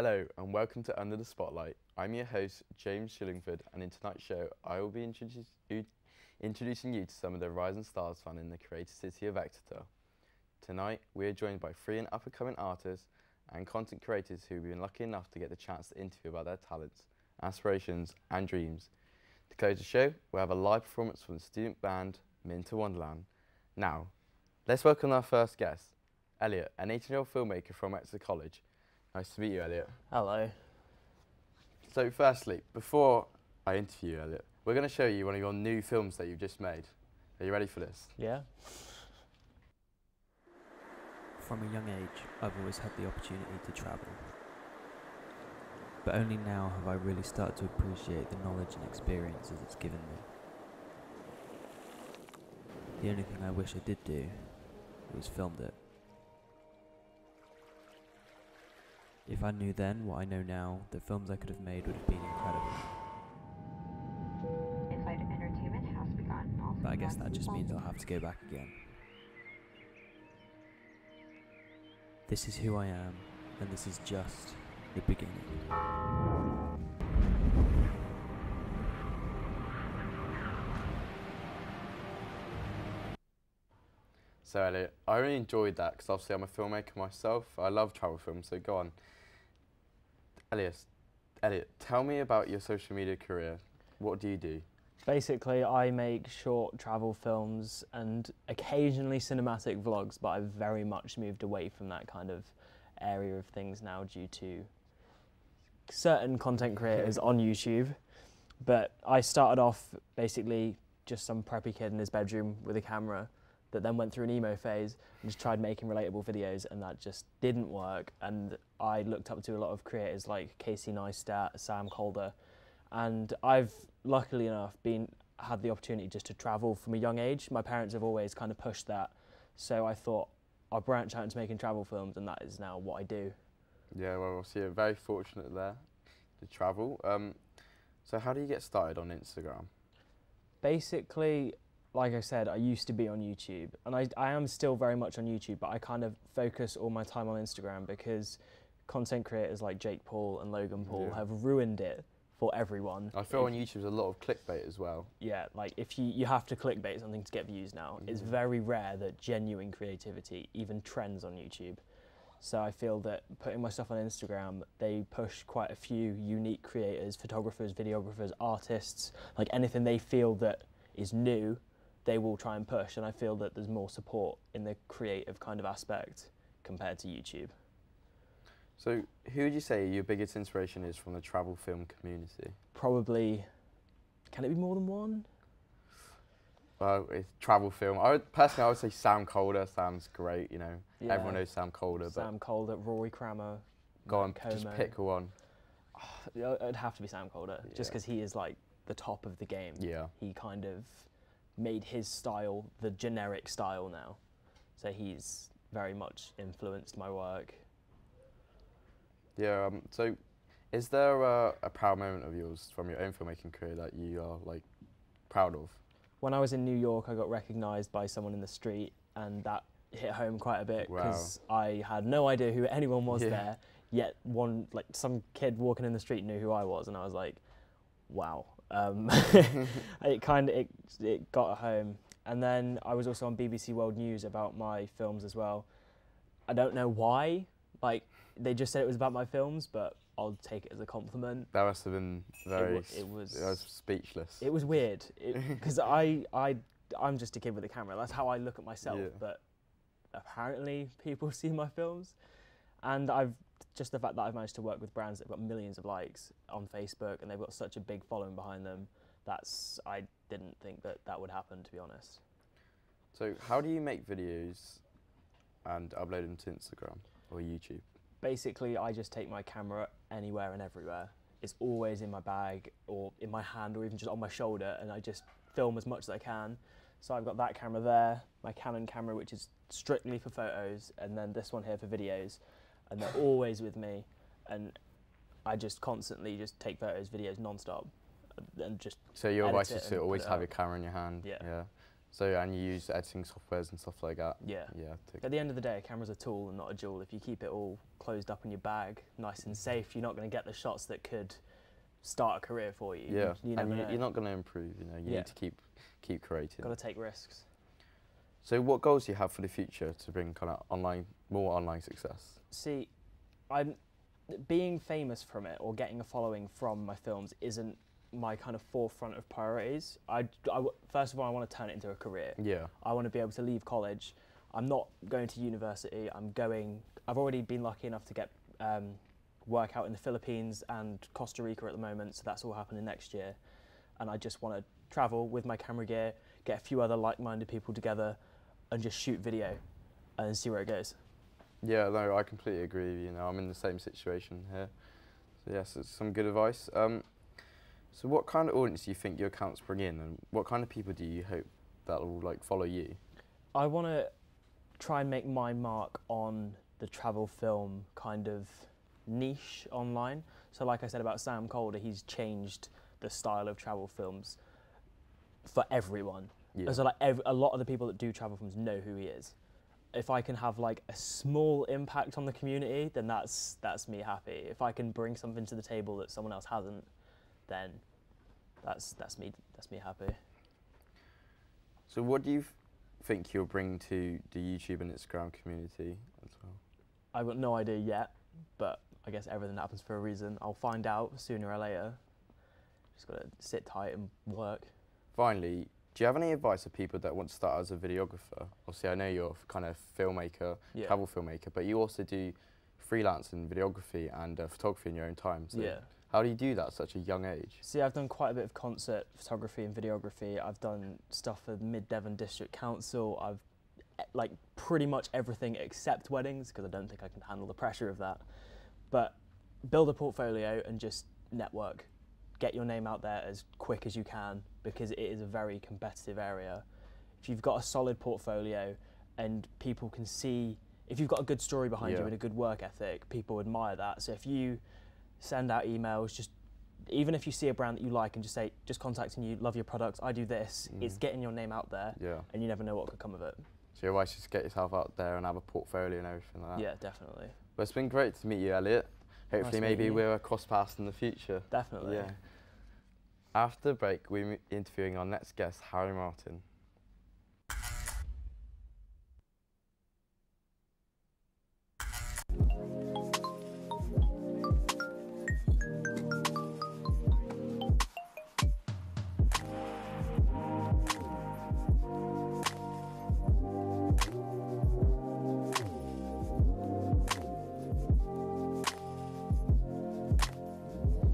Hello and welcome to Under the Spotlight. I'm your host, James Shillingford, and in tonight's show, I will be introducing you to some of the rising stars found in the creative city of Exeter. Tonight, we are joined by free and up-and-coming artists and content creators who have been lucky enough to get the chance to interview about their talents, aspirations, and dreams. To close the show, we'll have a live performance from the student band Minter Wonderland. Now, let's welcome our first guest, Elliot, an 18-year-old filmmaker from Exeter College. Nice to meet you, Elliot. Hello. So firstly, before I interview you, Elliot, we're going to show you one of your new films that you've just made. Are you ready for this? Yeah. From a young age, I've always had the opportunity to travel. But only now have I really started to appreciate the knowledge and experiences it's given me. The only thing I wish I did do was filmed it. If I knew then what I know now, the films I could have made would have been incredible. In-flight entertainment has begun. But I guess that just means I'll have to go back again. This is who I am, and this is just the beginning. So Elliot, I really enjoyed that because obviously I'm a filmmaker myself. I love travel films, so go on. Elliot, tell me about your social media career. What do you do? Basically, I make short travel films and occasionally cinematic vlogs, but I've very much moved away from that kind of area of things now due to certain content creators on YouTube. But I started off basically just some preppy kid in his bedroom with a camera that then went through an emo phase and just tried making relatable videos, and that just didn't work. And I looked up to a lot of creators like Casey Neistat, Sam Calder, and I've luckily enough had the opportunity just to travel from a young age. My parents have always kind of pushed that, so I thought I'll branch out into making travel films, and that is now what I do. Yeah, well, obviously you're very fortunate there to travel. So how do you get started on Instagram? Basically, like I said, I used to be on YouTube, and I am still very much on YouTube, but I kind of focus all my time on Instagram because content creators like Jake Paul and Logan Paul have ruined it for everyone. I feel on YouTube there's a lot of clickbait as well. Yeah, like if you have to clickbait something to get views now. It's very rare that genuine creativity even trends on YouTube. So I feel that putting my stuff on Instagram, they push quite a few unique creators, photographers, videographers, artists, like anything they feel that is new, they will try and push, and I feel that there's more support in the creative kind of aspect compared to YouTube. So who would you say your biggest inspiration is from the travel film community? Probably, can it be more than one? Well, it's travel film. I would say Sam Calder. Sam's great, you know. Yeah. Everyone knows Sam Calder. Sam Calder, Rory Kramer. Go on, Como. just pick one. It'd have to be Sam Calder, just because he is like the top of the game. Yeah. He kind of made his style the generic style now. So he's very much influenced my work. Yeah, so is there a proud moment of yours from your own filmmaking career that you are like proud of? When I was in New York, I got recognised by someone in the street, and that hit home quite a bit because I had no idea who anyone was there, yet some kid walking in the street knew who I was, and I was like, wow. It got home. And then I was also on BBC World News about my films as well. I don't know why, like they just said it was about my films, but I'll take it as a compliment. That must have been very. It was speechless. It was weird because I'm just a kid with a camera. That's how I look at myself. Yeah. But apparently people see my films, and just the fact that I've managed to work with brands that've got millions of likes on Facebook and they've got such a big following behind them. I didn't think that would happen, to be honest. So how do you make videos and upload them to Instagram or YouTube? Basically, I just take my camera anywhere and everywhere. It's always in my bag or in my hand or even just on my shoulder, and I just film as much as I can. So I've got that camera there, my Canon camera, which is strictly for photos, and then this one here for videos, and they're always with me. And I just constantly just take photos, videos non-stop, and just So your advice is edit to and always put it have out. your camera in your hand. Yeah. Yeah. So, and you use editing softwares and stuff like that? Yeah. Yeah. At the end of the day, a camera's a tool and not a jewel. If you keep it all closed up in your bag, nice and safe, you're not going to get the shots that could start a career for you. Yeah, You never know. you're not going to improve, you know, you Yeah. need to keep creating. Got to take risks. So what goals do you have for the future to bring kind of more online success? See, being famous from it or getting a following from my films isn't my kind of forefront of priorities. First of all, I want to turn it into a career. Yeah. I want to be able to leave college. I'm not going to university. I've already been lucky enough to get work out in the Philippines and Costa Rica at the moment, so that's all happening next year. And I just want to travel with my camera gear, get a few other like-minded people together, and just shoot video and see where it goes. Yeah, no, I completely agree with you. Know, I'm in the same situation here. So yes, it's some good advice. So what kind of audience do you think your accounts bring in, and what kind of people do you hope that will like follow you? I want to try and make my mark on the travel film kind of niche online. So like I said about Sam Calder, he's changed the style of travel films for everyone. Yeah. So like a lot of the people that do travel films know who he is. If I can have like a small impact on the community, then that's me happy. If I can bring something to the table that someone else hasn't, then that's me happy. So what do you think you'll bring to the YouTube and Instagram community as well? I've got no idea yet, but I guess everything happens for a reason. I'll find out sooner or later. Just gotta sit tight and work. Finally, do you have any advice for people that want to start as a videographer? Obviously, I know you're a kind of filmmaker, Yeah. travel filmmaker, but you also do freelance in videography and photography in your own time. So Yeah. how do you do that at such a young age? See, I've done quite a bit of concert photography and videography. I've done stuff for Mid Devon District Council. I've like pretty much everything except weddings because I don't think I can handle the pressure of that. But build a portfolio and just network. Get your name out there as quick as you can because it is a very competitive area. If you've got a solid portfolio and people can see, if you've got a good story behind you Yeah. and a good work ethic, people admire that. So if you send out emails, just even if you see a brand that you like and just say, just contacting you, love your products, I do this, it's getting your name out there Yeah. and you never know what could come of it. So your advice is to get yourself out there and have a portfolio and everything like that. Yeah, definitely. But it's been great to meet you, Elliot. Hopefully maybe meeting you. we'll cross paths in the future. Definitely. Yeah. After the break, we're interviewing our next guest, Harry Martin.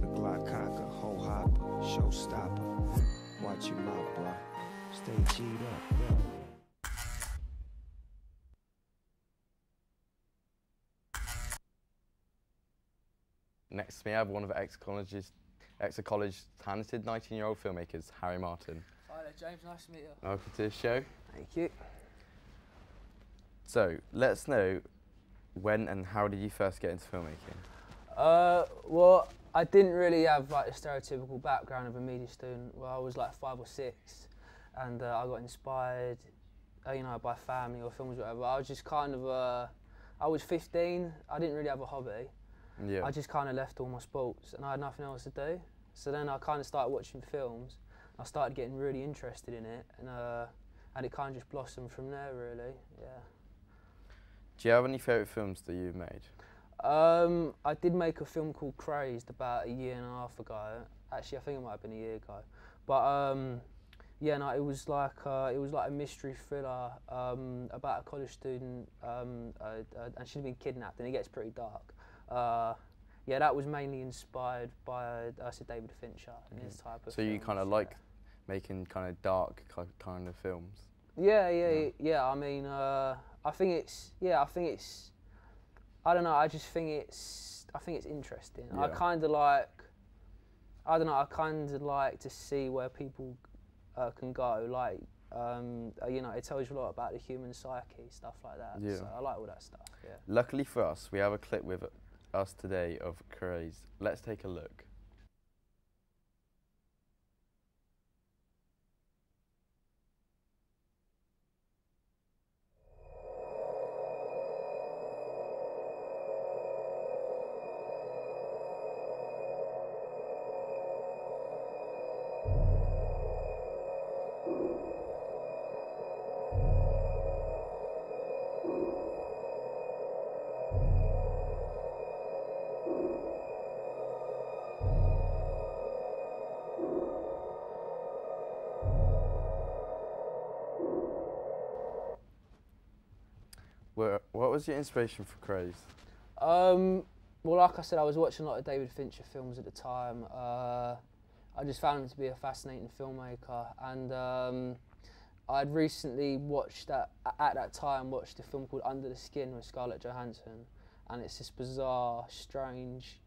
The Glock cocker, hoe hopper, showstopper. Watch your mouth, bro. Stay G'd up, bro. Next to me, I have one of ex-college talented 19-year-old filmmakers, Harry Martin. Hi there, James. Nice to meet you. Welcome to the show. Thank you. So, let us know when and how did you first get into filmmaking? Well, I didn't really have like the stereotypical background of a media student. Well, I was like 5 or 6, and I got inspired, you know, by family or films or whatever. I was just kind of, I was 15. I didn't really have a hobby. Yeah. I just kind of left all my sports, and I had nothing else to do. So then I kind of started watching films. I started getting really interested in it, and it kind of just blossomed from there, really. Yeah. Do you have any favourite films that you've made? I did make a film called Crazed about 1.5 years ago. Actually, I think it might have been a year ago. But yeah, no, it was like a mystery thriller about a college student, and she'd been kidnapped, and it gets pretty dark. Yeah, that was mainly inspired by Sir David Fincher and his type of. So you films, kind of yeah. like making kind of dark kind of films? Yeah. I mean, I think it's. I don't know. I just think it's. I think it's interesting. Yeah. I kind of like. I don't know. I kind of like to see where people can go. Like, you know, it tells you a lot about the human psyche, stuff like that. Yeah. So I like all that stuff. Yeah. Luckily for us, we have a clip with us today of Crazed. Let's take a look. was your inspiration for Craze? Well, like I said, I was watching a lot of David Fincher films at the time. I just found him to be a fascinating filmmaker, and I'd recently watched at that time watched a film called Under the Skin with Scarlett Johansson, and it's this bizarre, strange,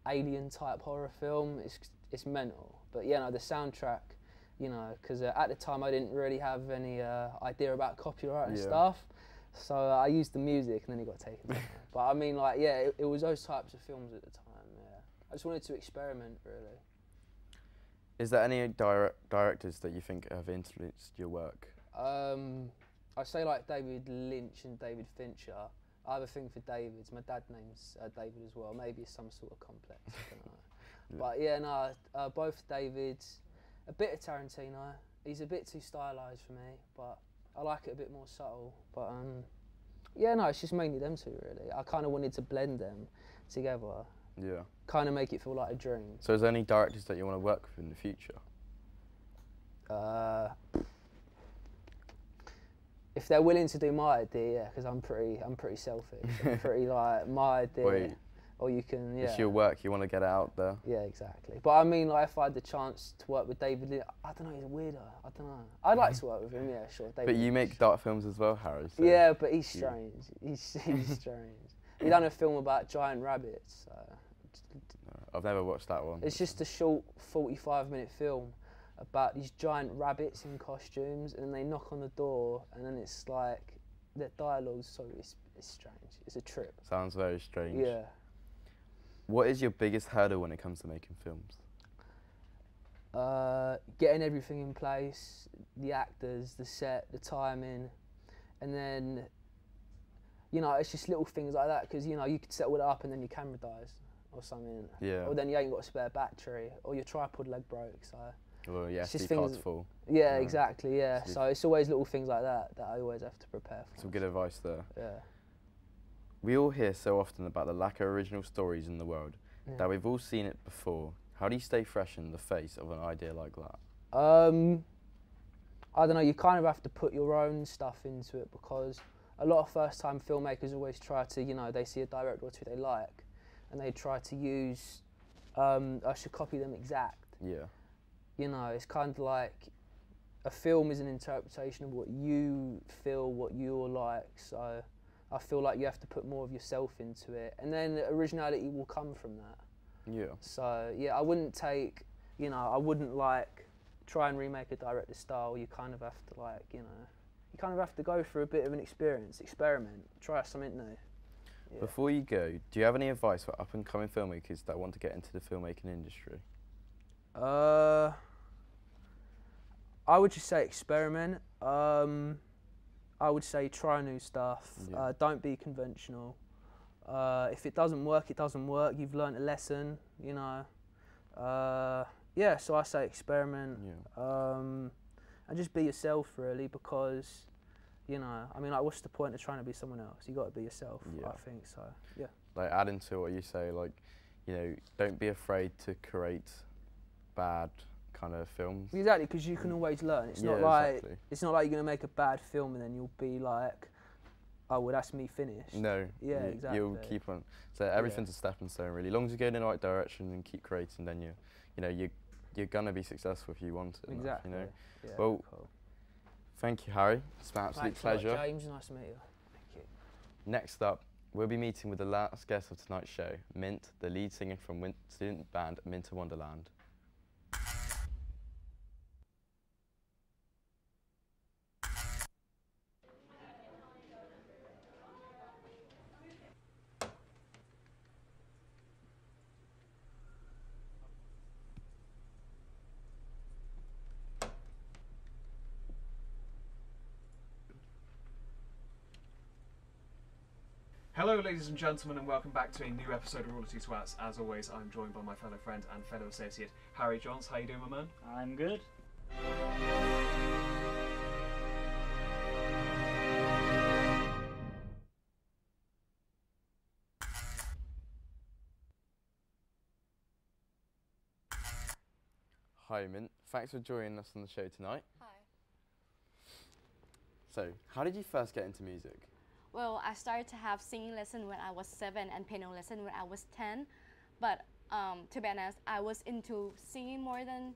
alien-type horror film. It's mental, but yeah, no, the soundtrack, you know, because at the time I didn't really have any idea about copyright and stuff, so I used the music, and then it got taken down. But I mean, like, yeah, it was those types of films at the time. Yeah, I just wanted to experiment, really. Is there any directors that you think have influenced your work? I'd say like David Lynch and David Fincher. I have a thing for Davids. My dad name's David as well. Maybe it's some sort of complex. I don't know. But yeah, no, both Davids. A bit of Tarantino. He's a bit too stylized for me, but I like it a bit more subtle. But yeah, no, it's just mainly them two really. I kind of wanted to blend them together. Yeah. Kind of make it feel like a dream. So is there any directors that you want to work with in the future? If they're willing to do my idea, yeah, because I'm pretty selfish. I'm pretty like my idea, Wait. Or you can, yeah. It's your work, you want to get it out there. Yeah, exactly. But I mean, like, if I had the chance to work with David Lynch, I don't know, he's a weirdo. I don't know. I'd like to work with him, yeah, sure. David But you Lynch. make dark films as well, Harry. So Yeah, but he's strange. He's strange. He done a film about giant rabbits. So. I've never watched that one. It's just a short 45-minute film about these giant rabbits in costumes, and then they knock on the door, and then it's like their dialogue's so it's strange. It's a trip. Sounds very strange. Yeah. What is your biggest hurdle when it comes to making films? Getting everything in place, the actors, the set, the timing, and then, you know, it's just little things like that, because, you know, you could set all that up and then your camera dies or something. Yeah. Or then you ain't got a spare battery, or your tripod leg broke, so. Or your It's just SD card's things- full. Yeah, Yeah. exactly, yeah. So it's always little things like that that I always have to prepare for. Some good advice there. Yeah. We all hear so often about the lack of original stories in the world, Yeah. that we've all seen it before. How do you stay fresh in the face of an idea like that? I don't know, you kind of have to put your own stuff into it, because a lot of first-time filmmakers always try to, you know, they see a director or two they like, and they try to use, I should copy them exact. Yeah. You know, it's kind of like a film is an interpretation of what you feel, what you're like, so I feel like you have to put more of yourself into it, and then originality will come from that. Yeah. So yeah, I wouldn't take, you know, I wouldn't like try and remake a director's style. You kind of have to like, you know, you kind of have to go for a bit of an experience, experiment, try something new. Yeah. Before you go, do you have any advice for up-and-coming filmmakers that want to get into the filmmaking industry? I would just say experiment. I would say try new stuff. Yeah. Don't be conventional. If it doesn't work, it doesn't work. You've learnt a lesson, you know. Yeah, so I say experiment. Yeah. And just be yourself, really, because, you know, I mean, like, what's the point of trying to be someone else? You got to be yourself, Yeah. I think, so, yeah. Like, adding to what you say, like, you know, don't be afraid to create bad kind of films. Exactly, because you can always learn. It's Yeah, not like exactly. it's not like you're gonna make a bad film and then you'll be like, oh, well, that's me finished. No. Yeah, You'll exactly. keep on. So everything's a stepping stone, really. As long as you go in the right direction and keep creating, then you're gonna be successful if you want it. enough, Exactly. You know. Yeah, Well, cool. Thank you, Harry. It's been an absolute Thanks a lot, pleasure. James, nice to meet you. Thank you. Next up, we'll be meeting with the last guest of tonight's show, Mint, the lead singer from student band Minter Wonderland. Hello ladies and gentlemen, and welcome back to a new episode of Royalty Twats. As always, I'm joined by my fellow friend and fellow associate, Harry Johns. How you doing, my man? I'm good. Hi, Mint. Thanks for joining us on the show tonight. Hi. So, how did you first get into music? Well, I started to have singing lesson when I was 7 and piano lesson when I was 10. But to be honest, I was into singing more than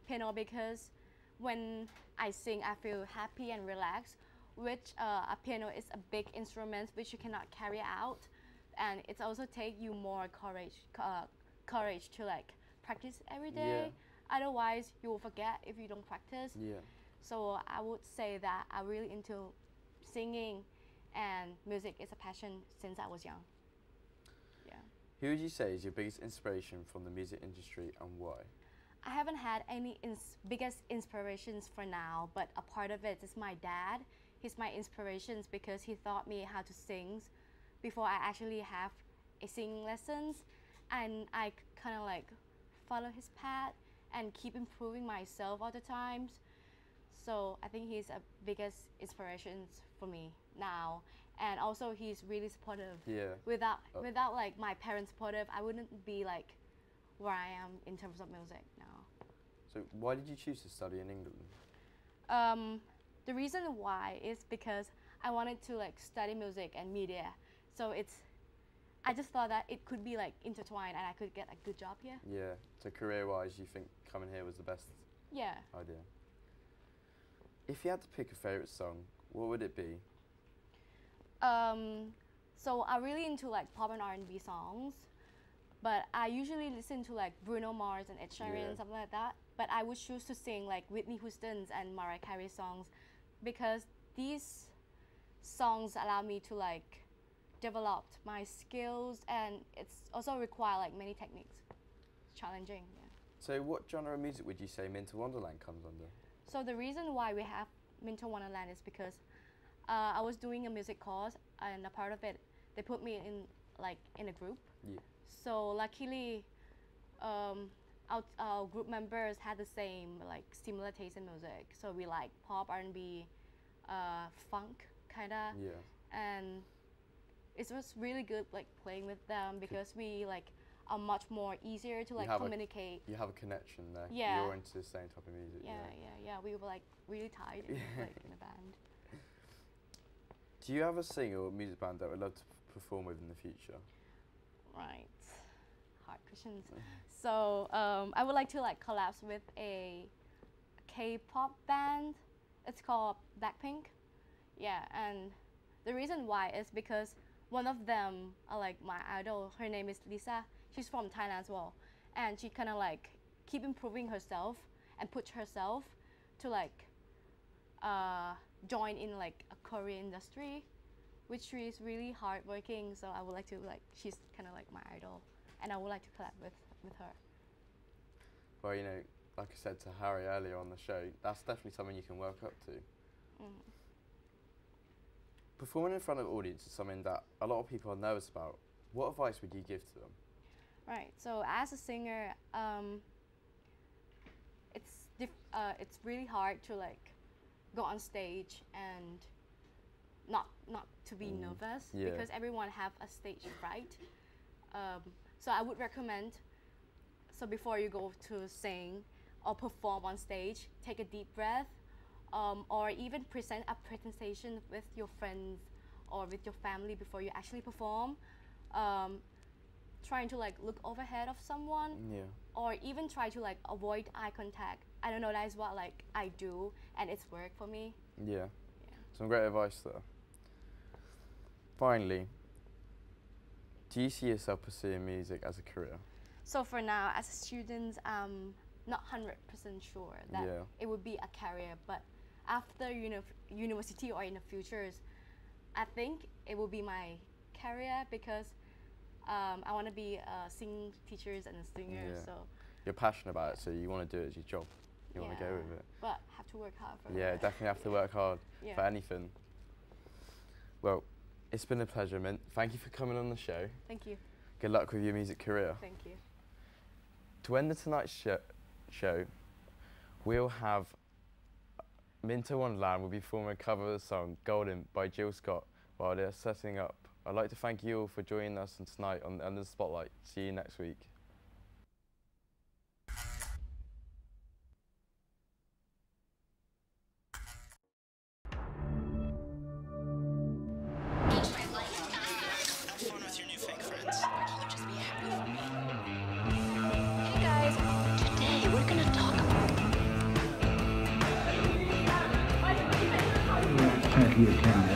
piano because when I sing, I feel happy and relaxed, which a piano is a big instrument which you cannot carry out. And it also takes you more courage to like practice every day. Yeah. Otherwise, you will forget if you don't practice. Yeah. So I would say that I'm really into singing, and music is a passion since I was young. Yeah. Who would you say is your biggest inspiration from the music industry and why? I haven't had any biggest inspirations for now, but a part of it is my dad. He's my inspirations because he taught me how to sing before I actually have a singing lessons, and I kind of like follow his path and keep improving myself all the times. So I think he's a biggest inspirations for me now, and also he's really supportive. Yeah. Without like my parents supportive, I wouldn't be like where I am in terms of music now. So why did you choose to study in England? The reason why is because I wanted to like study music and media. So I just thought that it could be like intertwined and I could get a good job here. Yeah. So career-wise, you think coming here was the best Yeah. idea? If you had to pick a favourite song, what would it be? So I'm really into like pop and R&B songs, but I usually listen to like Bruno Mars and Ed Sheeran Yeah. and something like that. But I would choose to sing like Whitney Houston's and Mariah Carey songs because these songs allow me to like develop my skills, and it's also require like many techniques. It's challenging. Yeah. So what genre of music would you say Minter Wonderland comes under? So the reason why we have Minter Wonderland is because I was doing a music course, and a part of it, they put me in a group. Yeah. So luckily, our group members had the same like similar taste in music. So we like pop, R&B, funk kinda, Yeah. and it was really good like playing with them because we like are much more easier to like communicate. You have a connection there. Yeah. You're into the same type of music. Yeah. We were like really tight like in a band. Do you have a singer or music band that would love to perform with in the future? Right. Hard questions. So I would like to like collab with a K-pop band. It's called Blackpink. Yeah, and the reason why is because one of them are like my idol. Her name is Lisa. She's from Thailand as well, and she kind of like keep improving herself and push herself to like join in like a Korean industry, which is really hardworking. So I would like to like, she's kind of like my idol, and I would like to collab with her. Well, you know, like I said to Harry earlier on the show, that's definitely something you can work up to. Performing in front of an audience is something that a lot of people are nervous about. What advice would you give to them? Right. So as a singer, it's really hard to like go on stage and not to be nervous because everyone have a stage fright. So I would recommend, so before you go to sing or perform on stage, take a deep breath, or even present a presentation with your friends or with your family before you actually perform. Trying to like look overhead of someone, or even try to like avoid eye contact. I don't know, that is what like I do, and it's worked for me. Yeah. Some great advice there. Finally, do you see yourself pursuing music as a career? So for now, as a student, I'm not 100% sure that it would be a career, but after university or in the futures, I think it will be my career because I want to be a singing teacher and a singer. So you're passionate about it, so you want to do it as your job. You want to go with it. But have to work hard for it. Yeah, definitely have to work hard for anything. Well, it's been a pleasure, Mint. Thank you for coming on the show. Thank you. Good luck with your music career. Thank you. To end the Tonight show, we'll have Minter Wonderland will be performing a cover of the song Golden by Jill Scott while they're setting up. I'd like to thank you all for joining us tonight on Under the Spotlight. See you next week. County.